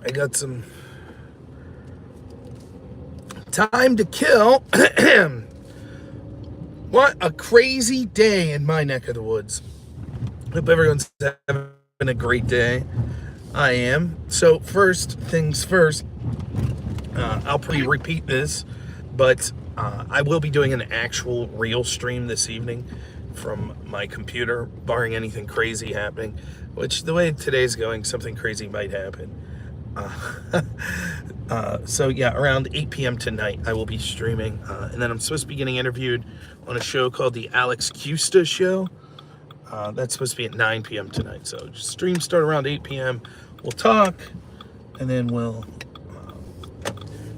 I got some time to kill. What a crazy day in my neck of the woods. Hope everyone's having a great day. I am. So first things first, I'll probably repeat this, but I will be doing an actual real stream this evening from my computer, barring anything crazy happening, which the way today's going, something crazy might happen. So yeah, around 8 p.m. tonight, I will be streaming. And then I'm supposed to be getting interviewed on a show called The Alex Custa Show. That's supposed to be at 9 p.m. tonight. So stream start around 8 p.m. We'll talk, and then we'll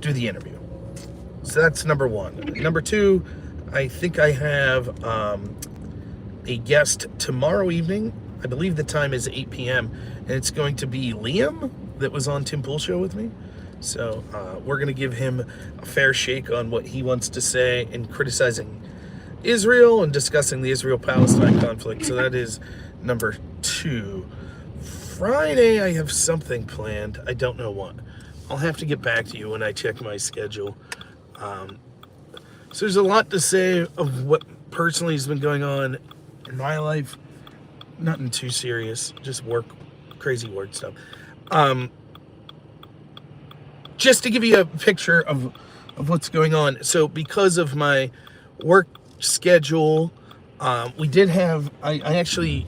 do the interview. So that's number one. Number two, I think I have a guest tomorrow evening. I believe the time is 8 p.m. and it's going to be Liam that was on Tim Pool's show with me. So we're going to give him a fair shake on what he wants to say in criticizing Israel and discussing the Israel-Palestine conflict. So that is number two. Friday, I have something planned. I don't know what. I'll have to get back to you when I check my schedule. So there's a lot to say of what personally has been going on in my life. Nothing too serious, just work, crazy work stuff. Just to give you a picture of what's going on. So because of my work schedule, we did have, I actually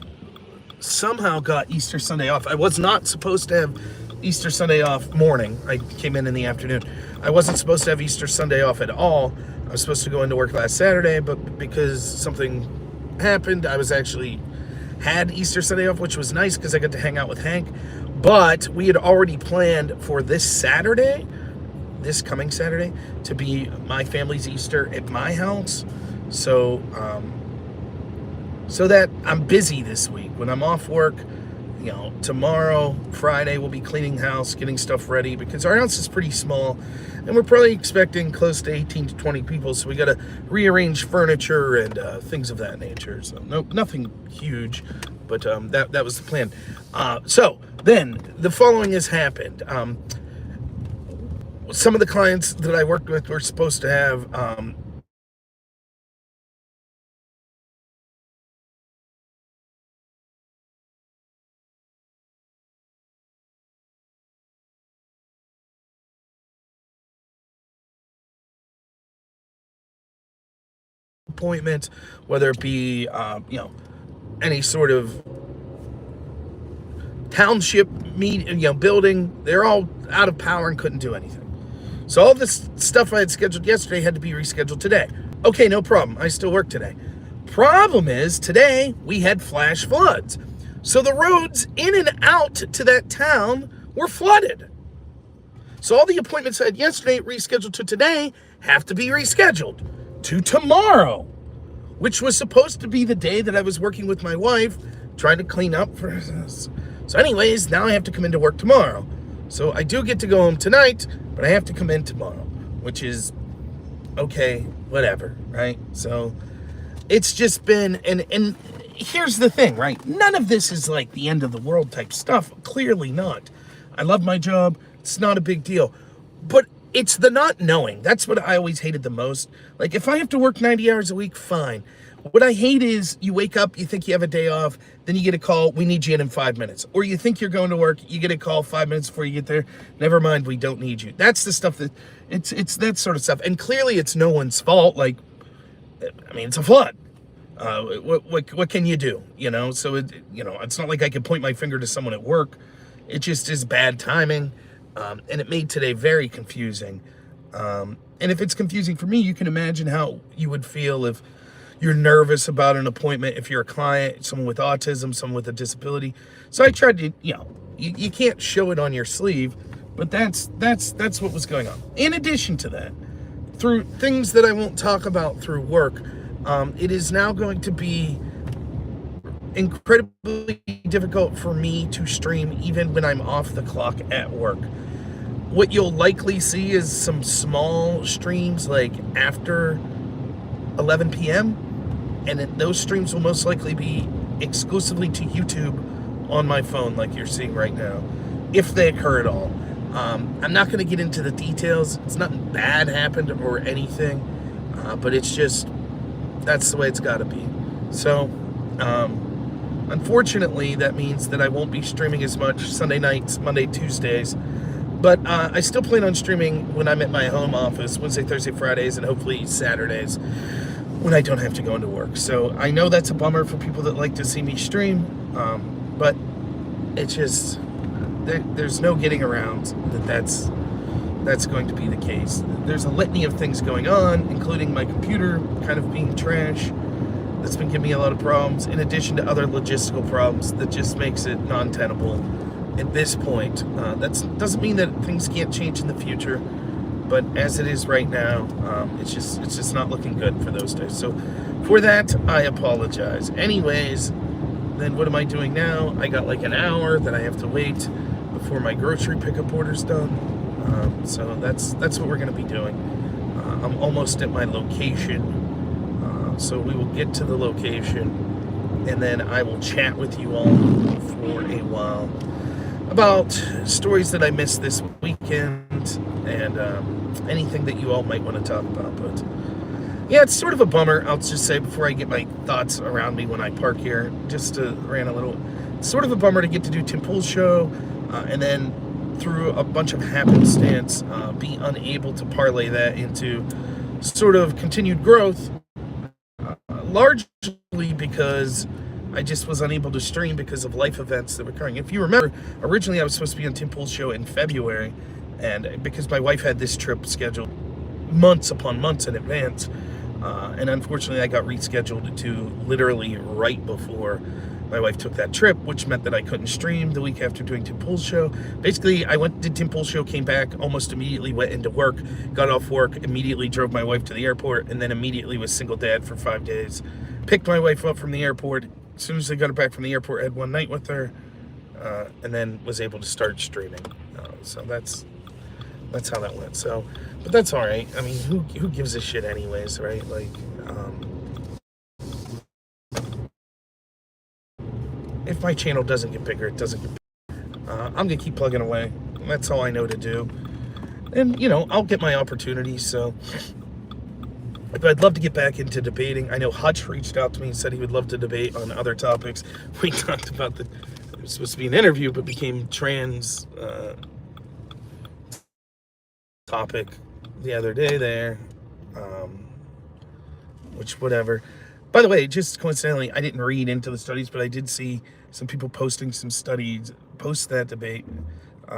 somehow got Easter Sunday off. I was not supposed to have Easter Sunday off morning. I came in the afternoon. I wasn't supposed to have Easter Sunday off at all. I was supposed to go into work last Saturday, but because something happened, I was actually had Easter Sunday off, which was nice because I got to hang out with Hank. But we had already planned for this Saturday, this coming Saturday, to be my family's Easter at my house. So, so that I'm busy this week. When I'm off work, you know, tomorrow, Friday, we'll be cleaning the house, getting stuff ready, because our house is pretty small, and we're probably expecting close to 18 to 20 people, so we got to rearrange furniture and things of that nature. So nothing huge, but that was the plan. So then the following has happened. Some of the clients that I worked with were supposed to have appointments, whether it be you know, any sort of township building. They're all out of power and couldn't do anything. So all this stuff I had scheduled yesterday had to be rescheduled today. Okay, no problem. I still work today. Problem is, today we had flash floods. So the roads in and out to that town were flooded. So all the appointments I had yesterday rescheduled to today have to be rescheduled to tomorrow, which was supposed to be the day that I was working with my wife, trying to clean up for this. So anyways, now I have to come into work tomorrow. So I do get to go home tonight, but I have to come in tomorrow, which is okay, whatever, right? So it's just been, and here's the thing, right? None of this is like the end of the world type stuff. Clearly not. I love my job. It's not a big deal. But it's the not knowing. That's what I always hated the most. Like, if I have to work 90 hours a week, fine. What I hate is you wake up, you think you have a day off, then you get a call, we need you in 5 minutes. Or you think you're going to work, you get a call 5 minutes before you get there, never mind, we don't need you. That's the stuff that, it's that sort of stuff. And clearly it's no one's fault. Like, I mean, it's a flood. What can you do? You know, so it's not like I can point my finger to someone at work. It just is bad timing. And it made today very confusing. And if it's confusing for me, you can imagine how you would feel if you're nervous about an appointment, if you're a client, someone with autism, someone with a disability. So I tried to, you can't show it on your sleeve, but that's what was going on. In addition to that, through things that I won't talk about through work, it is now going to be incredibly difficult for me to stream even when I'm off the clock at work. What you'll likely see is some small streams like after 11 p.m. and those streams will most likely be exclusively to YouTube on my phone like you're seeing right now, if they occur at all. I'm not going to get into the details. It's nothing bad happened or anything, but it's just, that's the way it's got to be. So, unfortunately, that means that I won't be streaming as much Sunday nights, Monday, Tuesdays. But I still plan on streaming when I'm at my home office, Wednesday, Thursday, Fridays, and hopefully Saturdays when I don't have to go into work. So I know that's a bummer for people that like to see me stream, but it's just, there's no getting around that's going to be the case. There's a litany of things going on, including my computer kind of being trash. That's been giving me a lot of problems, in addition to other logistical problems that just makes it non-tenable at this point. That doesn't mean that things can't change in the future, but as it is right now, it's just not looking good for those days. So for that, I apologize. Anyways, then what am I doing now? I got like an hour that I have to wait before my grocery pickup order's done. So that's what we're going to be doing. I'm almost at my location. So we will get to the location, and then I will chat with you all for a while about stories that I missed this weekend and anything that you all might want to talk about. But yeah, it's sort of a bummer. I'll just say before I get my thoughts around me when I park here, just to rant a little. It's sort of a bummer to get to do Tim Pool's show, and then through a bunch of happenstance, be unable to parlay that into sort of continued growth. Largely because I just was unable to stream because of life events that were occurring. If you remember, originally I was supposed to be on Tim Pool's show in February, and because my wife had this trip scheduled months upon months in advance, and unfortunately I got rescheduled to literally right before my wife took that trip, which meant that I couldn't stream the week after doing Tim Pool's show. Basically, I did Tim Pool's show, came back, almost immediately went into work, got off work, immediately drove my wife to the airport, and then immediately was single dad for 5 days. Picked my wife up from the airport. As soon as I got her back from the airport, I had one night with her, and then was able to start streaming. So that's how that went. So, but that's all right. I mean, who gives a shit anyways, right? Like, if my channel doesn't get bigger, it doesn't get bigger. I'm going to keep plugging away. That's all I know to do. And, I'll get my opportunities. So I'd love to get back into debating. I know Hutch reached out to me and said he would love to debate on other topics. We talked about it was supposed to be an interview, but became trans topic the other day there. Which, whatever. By the way, just coincidentally, I didn't read into the studies, but I did see some people posting some studies post that debate,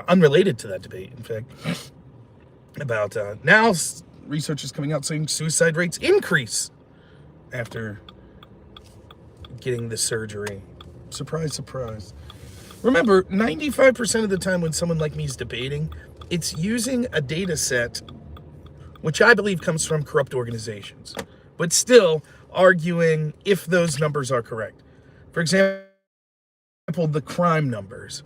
unrelated to that debate, in fact, about now research is coming out saying suicide rates increase after getting the surgery. Surprise, surprise. Remember, 95% of the time when someone like me is debating, it's using a data set, which I believe comes from corrupt organizations, but still arguing if those numbers are correct. For example, the crime numbers.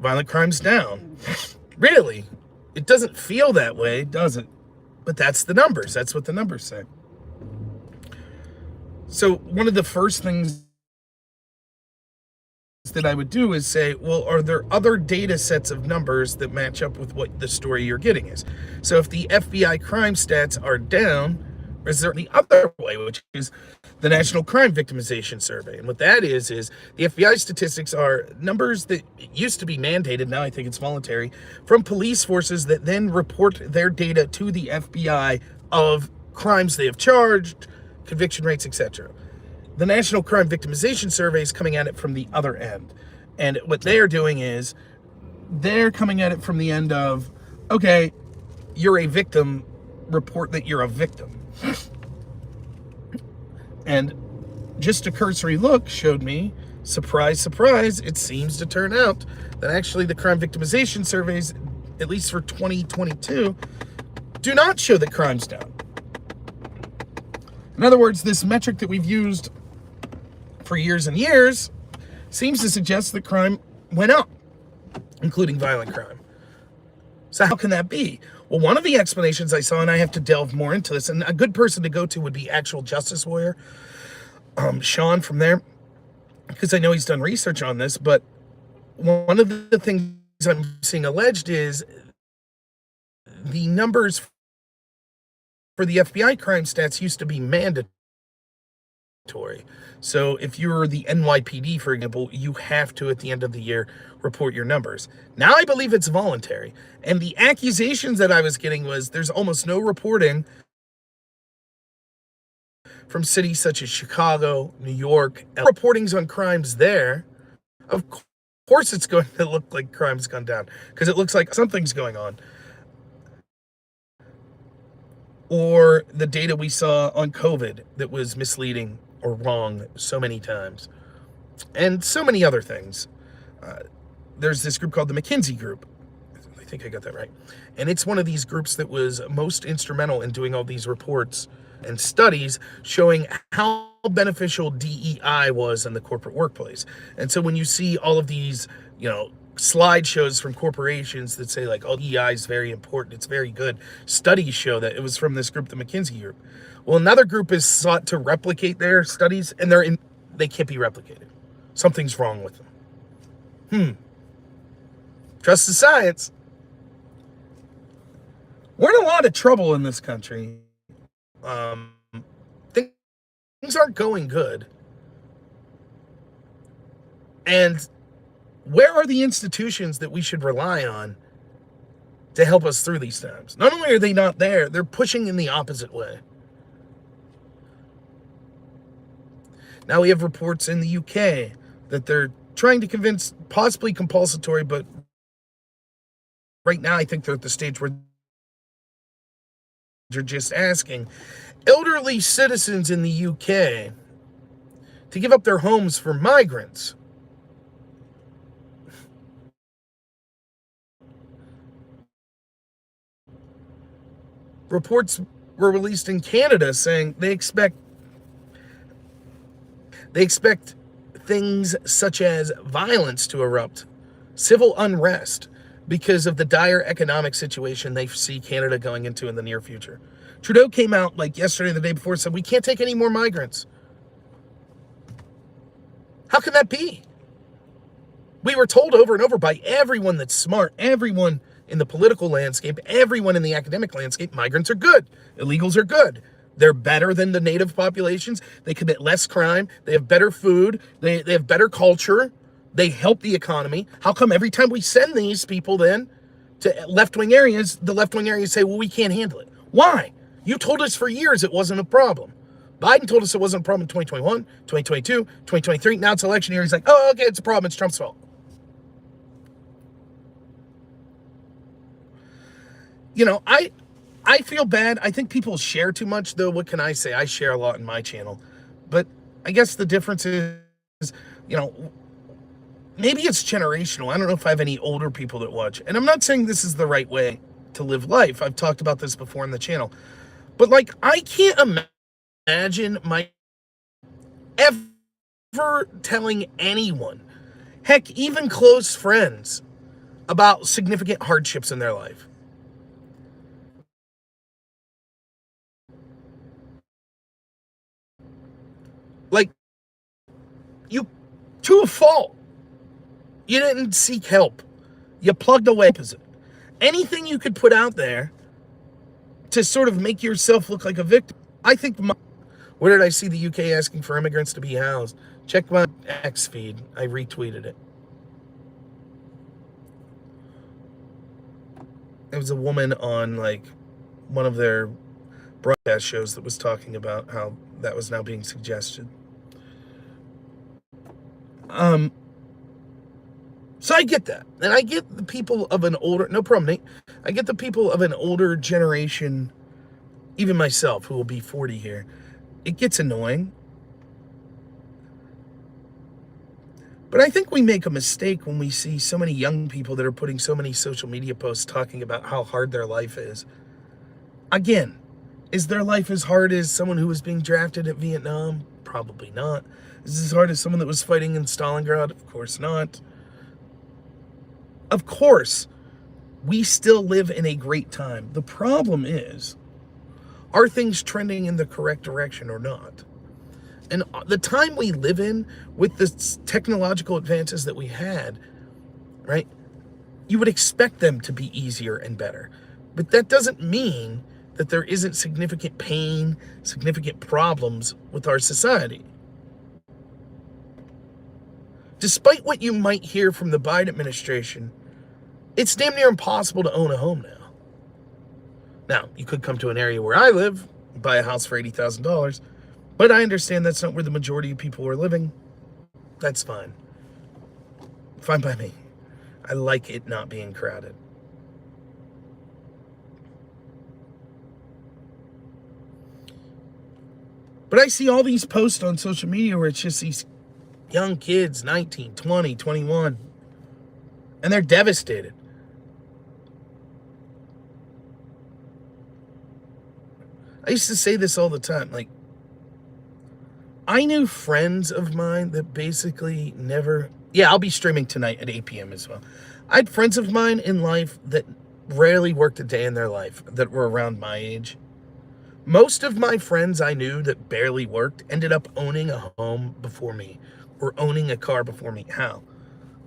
Violent crime's down. Really? It doesn't feel that way, does it? But that's the numbers. That's what the numbers say. So one of the first things that I would do is say, well, are there other data sets of numbers that match up with what the story you're getting is? So if the FBI crime stats are down, is there the other way, which is the National Crime Victimization Survey? And what that is the FBI statistics are numbers that used to be mandated, now I think it's voluntary, from police forces that then report their data to the FBI of crimes they have charged, conviction rates, etc. The National Crime Victimization Survey is coming at it from the other end. And what they're doing is they're coming at it from the end of, okay, you're a victim, report that you're a victim. And just a cursory look showed me, surprise, surprise, it seems to turn out that actually the crime victimization surveys, at least for 2022, do not show that crime's down. In other words, this metric that we've used for years and years seems to suggest that crime went up, including violent crime. So how can that be? Well, one of the explanations I saw, and I have to delve more into this, and a good person to go to would be actual justice lawyer, Sean from there, because I know he's done research on this, but one of the things I'm seeing alleged is the numbers for the FBI crime stats used to be mandatory. So if you're the NYPD, for example, you have to, at the end of the year, report your numbers. Now I believe it's voluntary. And the accusations that I was getting was there's almost no reporting from cities such as Chicago, New York. Reportings on crimes there, of course it's going to look like crime's gone down because it looks like something's going on. Or the data we saw on COVID that was misleading or wrong so many times. And so many other things. There's this group called the McKinsey group. I think I got that right. And it's one of these groups that was most instrumental in doing all these reports and studies showing how beneficial DEI was in the corporate workplace. And so when you see all of these, slideshows from corporations that say like, oh, DEI is very important, it's very good, studies show that. It was from this group, the McKinsey group. Well, another group has sought to replicate their studies, and they can't be replicated. Something's wrong with them. Trust the science. We're in a lot of trouble in this country. Things aren't going good. And where are the institutions that we should rely on to help us through these times? Not only are they not there, they're pushing in the opposite way. Now we have reports in the UK that they're trying to convince, possibly compulsory, but right now I think they're at the stage where they're just asking elderly citizens in the UK to give up their homes for migrants. Reports were released in Canada saying they expect things such as violence to erupt, civil unrest, because of the dire economic situation they see Canada going into in the near future. Trudeau came out like yesterday or the day before and said, we can't take any more migrants. How can that be? We were told over and over by everyone that's smart, everyone in the political landscape, everyone in the academic landscape, migrants are good. Illegals are good. They're better than the native populations. They commit less crime. They have better food. They have better culture. They help the economy. How come every time we send these people then to left-wing areas, the left-wing areas say, well, we can't handle it? Why? You told us for years it wasn't a problem. Biden told us it wasn't a problem in 2021, 2022, 2023. Now it's election year. He's like, oh, okay, it's a problem. It's Trump's fault. I feel bad. I think people share too much, though. What can I say? I share a lot in my channel. But I guess the difference is, maybe it's generational. I don't know if I have any older people that watch. And I'm not saying this is the right way to live life. I've talked about this before on the channel. But, I can't imagine my ever telling anyone, heck, even close friends, about significant hardships in their life. You, to a fault, you didn't seek help. You plugged away. Anything you could put out there to sort of make yourself look like a victim. I think, where did I see the UK asking for immigrants to be housed? Check my X feed. I retweeted it. There was a woman on one of their broadcast shows that was talking about how that was now being suggested. So I get that. And I get the people of an older, no problem, Nate. I get the people of an older generation, even myself, who will be 40 here. It gets annoying. But I think we make a mistake when we see so many young people that are putting so many social media posts talking about how hard their life is. Again, is their life as hard as someone who was being drafted at Vietnam? Probably not. Is it as hard as someone that was fighting in Stalingrad? Of course not. Of course, we still live in a great time. The problem is, are things trending in the correct direction or not? And the time we live in, with the technological advances that we had, right? You would expect them to be easier and better. But that doesn't mean that there isn't significant pain, significant problems with our society. Despite what you might hear from the Biden administration, it's damn near impossible to own a home now. Now, you could come to an area where I live, buy a house for $80,000, but I understand that's not where the majority of people are living. That's fine. Fine by me. I like it not being crowded. But I see all these posts on social media where it's just these young kids, 19, 20, 21, and they're devastated. I used to say this all the time, like, I knew friends of mine that basically never, yeah, I'll be streaming tonight at 8 p.m. as well. I had friends of mine in life that rarely worked a day in their life that were around my age. Most of my friends I knew that barely worked ended up owning a home before me or owning a car before me. How?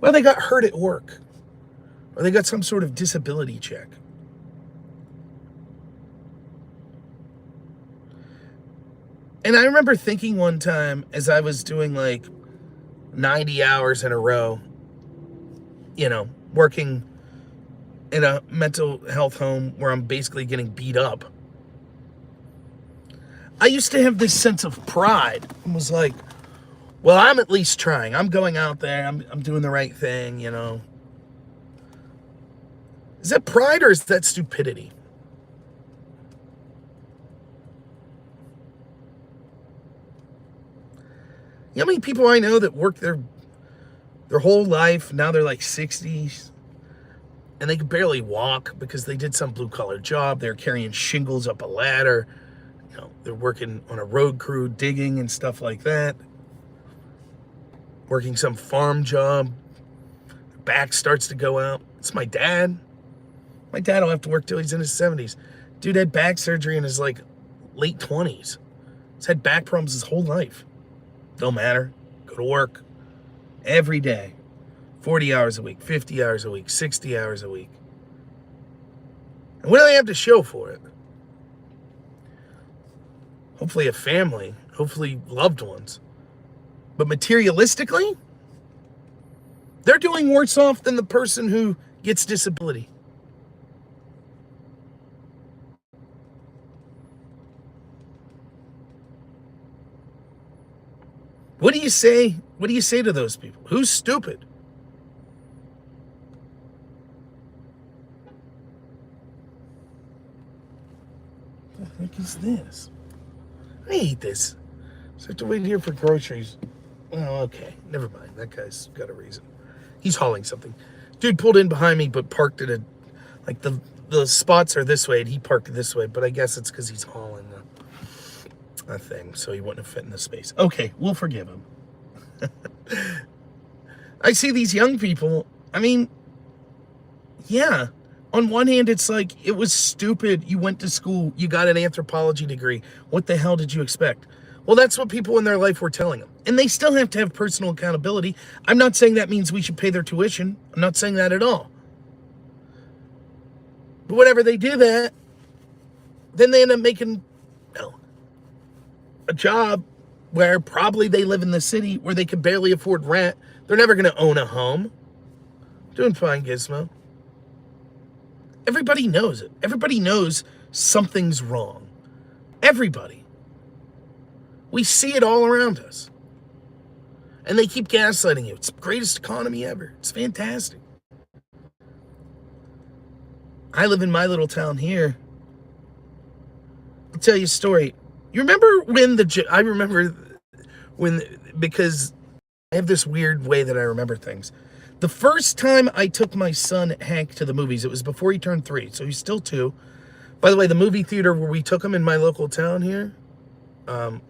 Well, they got hurt at work or they got some sort of disability check. And I remember thinking one time as I was doing like 90 hours in a row, working in a mental health home where I'm basically getting beat up. I used to have this sense of pride and was like, well, I'm at least trying. I'm going out there. I'm doing the right thing, Is that pride or is that stupidity? You know how many people I know that work their whole life, now they're like 60s, and they can barely walk because they did some blue-collar job. They're carrying shingles up a ladder. They're working on a road crew, digging and stuff like that. Working some farm job. Their back starts to go out. It's my dad. My dad will have to work till he's in his 70s. Dude had back surgery in his late 20s. He's had back problems his whole life. Don't matter. Go to work every day. 40 hours a week, 50 hours a week, 60 hours a week. And what do they have to show for it? Hopefully a family, hopefully loved ones. But materialistically, they're doing worse off than the person who gets disability. What do you say? What do you say to those people? Who's stupid? What the heck is this? I hate this. So I have to wait here for groceries. Oh, okay. Never mind. That guy's got a reason. He's hauling something. Dude pulled in behind me, but parked at the spots are this way, and he parked this way. But I guess it's because he's hauling a thing, so he wouldn't have fit in the space. Okay, we'll forgive him. I see these young people. I mean, yeah. On one hand, it's like, it was stupid. You went to school. You got an anthropology degree. What the hell did you expect? Well, that's what people in their life were telling them. And they still have to have personal accountability. I'm not saying that means we should pay their tuition. I'm not saying that at all. But whenever they do that, then they end up making a job where probably they live in the city where they can barely afford rent. They're never going to own a home. Doing fine, Gizmo. Everybody knows it. Everybody knows something's wrong. Everybody. We see it all around us. And they keep gaslighting you. It's the greatest economy ever. It's fantastic. I live in my little town here. I'll tell you a story. You remember because I have this weird way that I remember things. The first time I took my son, Hank, to the movies, it was before he turned 3, so he's still 2. By the way, the movie theater where we took him in my local town here, are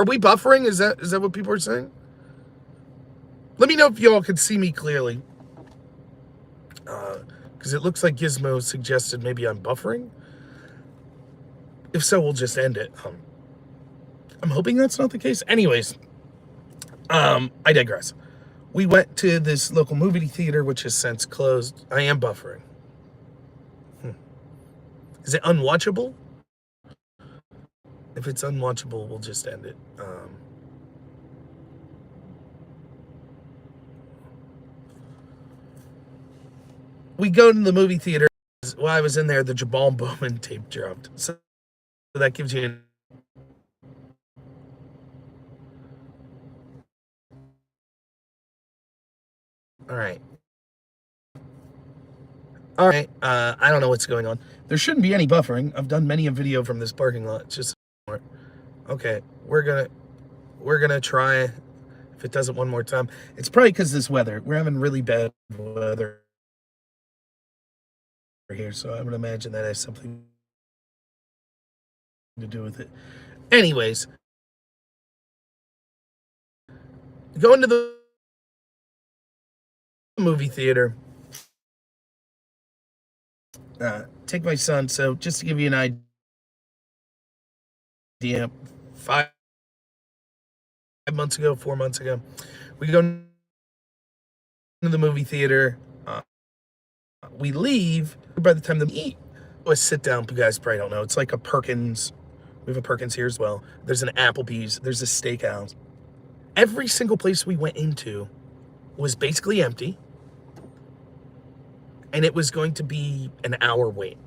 we buffering? Is that what people are saying? Let me know if y'all can see me clearly. Because it looks like Gizmo suggested maybe I'm buffering. If so, we'll just end it. I'm hoping that's not the case. Anyways, I digress. We went to this local movie theater, which has since closed. I am buffering. Is it unwatchable? If it's unwatchable, we'll just end it. We go to the movie theater. While I was in there, the Jabal Bowman tape dropped. So that gives you all right. All right. I don't know what's going on. There shouldn't be any buffering. I've done many a video from this parking lot. It's just okay. We're gonna try. If it does it one more time, it's probably because this weather. We're having really bad weather here, so I would imagine that has something to do with it. Anyways, going to the movie theater. Take my son. So just to give you an idea, 4 months ago, we go to the movie theater. We leave. By the time they eat, a sit down. You guys probably don't know. It's like a Perkins. We have a Perkins here as well. There's an Applebee's. There's a steakhouse. Every single place we went into was basically empty. And it was going to be an hour wait.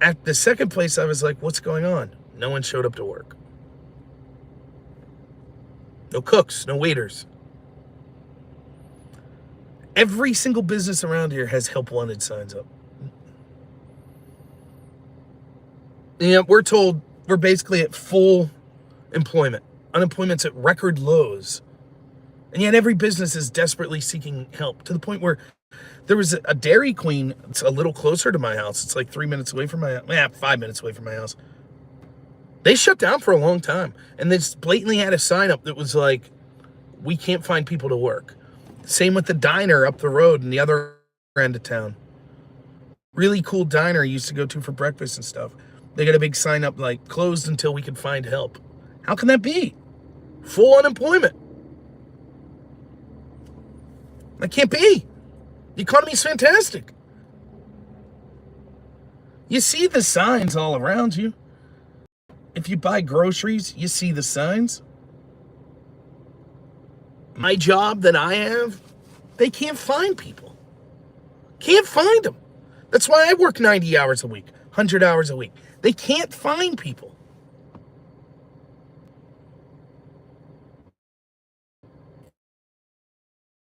At the second place, I was like, what's going on? No one showed up to work. No cooks, no waiters. Every single business around here has help wanted signs up. Yeah, we're told we're basically at full employment. Unemployment's at record lows. And yet every business is desperately seeking help, to the point where there was a Dairy Queen. It's a little closer to my house. It's like 3 minutes away from my house. 5 minutes away from my house. They shut down for a long time. And they just blatantly had a sign up that was like, we can't find people to work. Same with the diner up the road in the other end of town. Really cool diner I used to go to for breakfast and stuff. They got a big sign up like, closed until we can find help. How can that be? Full unemployment. That can't be. The economy's fantastic. You see the signs all around you. If you buy groceries, you see the signs. My job that I have, they can't find people. Can't find them. That's why I work 90 hours a week, 100 hours a week. They can't find people.